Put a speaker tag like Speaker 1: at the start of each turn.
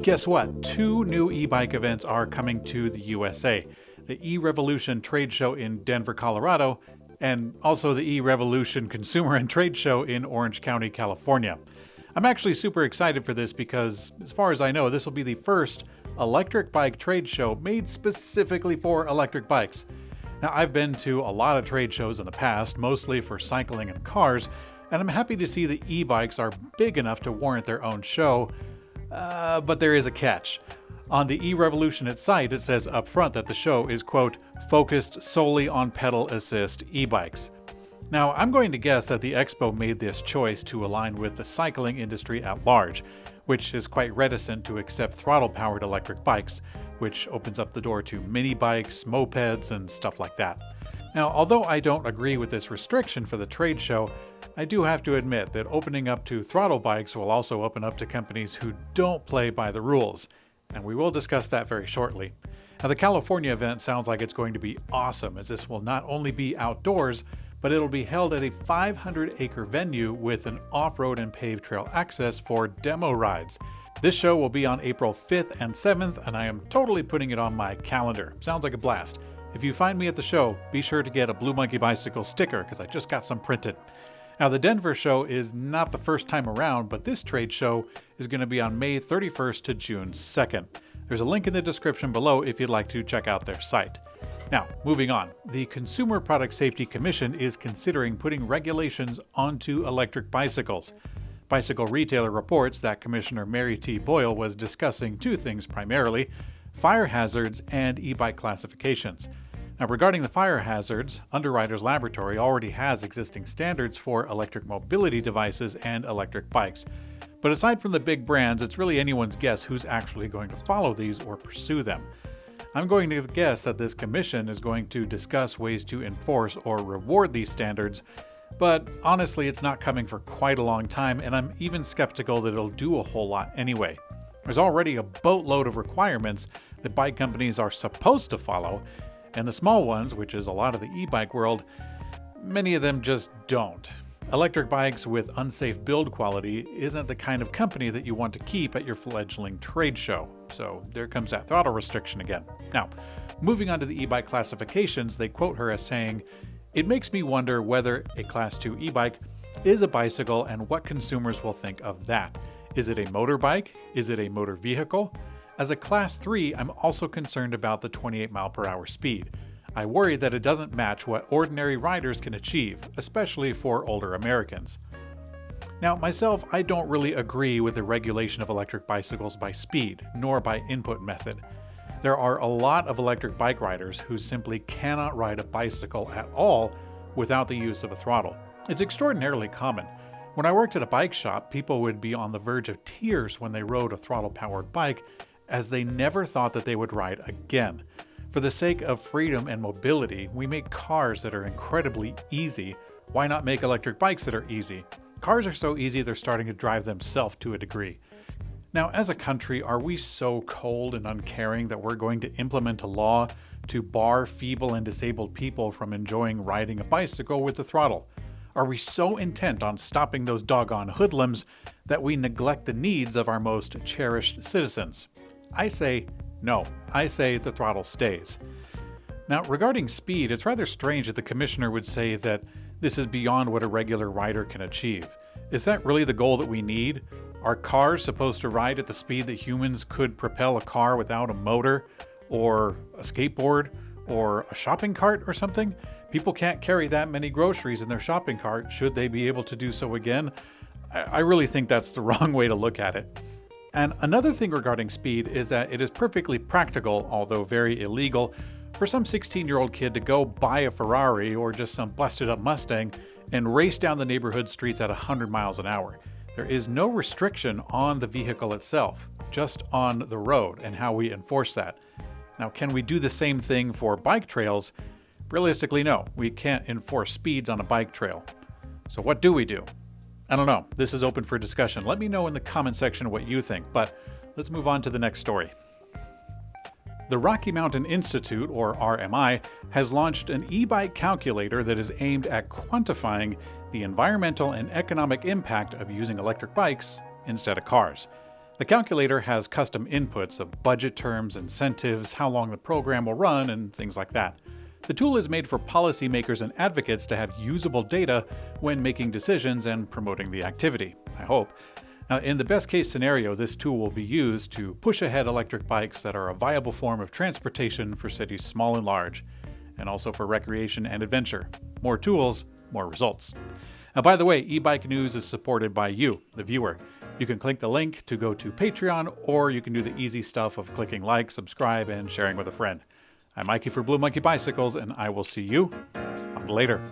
Speaker 1: Guess what? Two new e-bike events are coming to the USA. The e-Revolution trade show in Denver, Colorado, and also the e-Revolution Consumer and Trade Show in Orange County, California. I'm actually super excited for this because, as far as I know, this will be the first electric bike trade show made specifically for electric bikes. Now, I've been to a lot of trade shows in the past, mostly for cycling and cars, and I'm happy to see the e-bikes are big enough to warrant their own show, but there is a catch. On the e-Revolution site, it says up front that the show is, quote, focused solely on pedal assist e-bikes. Now, I'm going to guess that the expo made this choice to align with the cycling industry at large, which is quite reticent to accept throttle-powered electric bikes, which opens up the door to mini bikes, mopeds, and stuff like that. Now, although I don't agree with this restriction for the trade show, I do have to admit that opening up to throttle bikes will also open up to companies who don't play by the rules, and we will discuss that very shortly. Now, the California event sounds like it's going to be awesome, as this will not only be outdoors, but it'll be held at a 500-acre venue with an off-road and paved trail access for demo rides. This show will be on April 5th and 7th, and I am totally putting it on my calendar. Sounds like a blast. If you find me at the show, be sure to get a Blue Monkey Bicycle sticker, because I just got some printed. Now, the Denver show is not the first time around, but this trade show is going to be on May 31st to June 2nd. There's a link in the description below if you'd like to check out their site. Now, moving on. The Consumer Product Safety Commission is considering putting regulations onto electric bicycles. Bicycle Retailer reports that Commissioner Mary T. Boyle was discussing two things primarily: fire hazards and e-bike classifications. Now, regarding the fire hazards, Underwriters Laboratory already has existing standards for electric mobility devices and electric bikes. But aside from the big brands, it's really anyone's guess who's actually going to follow these or pursue them. I'm going to guess that this commission is going to discuss ways to enforce or reward these standards, but honestly, it's not coming for quite a long time, and I'm even skeptical that it'll do a whole lot anyway. There's already a boatload of requirements that bike companies are supposed to follow, and the small ones, which is a lot of the e-bike world, many of them just don't. Electric bikes with unsafe build quality isn't the kind of company that you want to keep at your fledgling trade show. So there comes that throttle restriction again. Now, moving on to the e-bike classifications, they quote her as saying, "It makes me wonder whether a Class 2 e-bike is a bicycle and what consumers will think of that. Is it a motorbike? Is it a motor vehicle? As a Class 3, I'm also concerned about the 28 mph speed. I worry that it doesn't match what ordinary riders can achieve, especially for older Americans." Now, myself, I don't really agree with the regulation of electric bicycles by speed, nor by input method. There are a lot of electric bike riders who simply cannot ride a bicycle at all without the use of a throttle. It's extraordinarily common. When I worked at a bike shop, people would be on the verge of tears when they rode a throttle-powered bike, as they never thought that they would ride again. For the sake of freedom and mobility, we make cars that are incredibly easy. Why not make electric bikes that are easy? Cars are so easy they're starting to drive themselves to a degree. Now, as a country, are we so cold and uncaring that we're going to implement a law to bar feeble and disabled people from enjoying riding a bicycle with the throttle? Are we so intent on stopping those doggone hoodlums that we neglect the needs of our most cherished citizens? I say no. I say the throttle stays. Now, regarding speed, it's rather strange that the commissioner would say that this is beyond what a regular rider can achieve. Is that really the goal that we need? Are cars supposed to ride at the speed that humans could propel a car without a motor, or a skateboard, or a shopping cart or something? People can't carry that many groceries in their shopping cart. Should they be able to do so again? I really think that's the wrong way to look at it. And another thing regarding speed is that it is perfectly practical, although very illegal, for some 16-year-old kid to go buy a Ferrari or just some busted-up Mustang and race down the neighborhood streets at 100 miles an hour. There is no restriction on the vehicle itself, just on the road and how we enforce that. Now, can we do the same thing for bike trails? Realistically, no. We can't enforce speeds on a bike trail. So what do we do? I don't know. This is open for discussion. Let me know in the comment section what you think, but let's move on to the next story. The Rocky Mountain Institute, or RMI, has launched an e-bike calculator that is aimed at quantifying the environmental and economic impact of using electric bikes instead of cars. The calculator has custom inputs of budget terms, incentives, how long the program will run, and things like that. The tool is made for policymakers and advocates to have usable data when making decisions and promoting the activity, I hope. Now, in the best case scenario, this tool will be used to push ahead electric bikes that are a viable form of transportation for cities small and large, and also for recreation and adventure. More tools, more results. Now, by the way, eBike News is supported by you, the viewer. You can click the link to go to Patreon, or you can do the easy stuff of clicking like, subscribe, and sharing with a friend. I'm Mikey for Blue Monkey Bicycles, and I will see you on the later.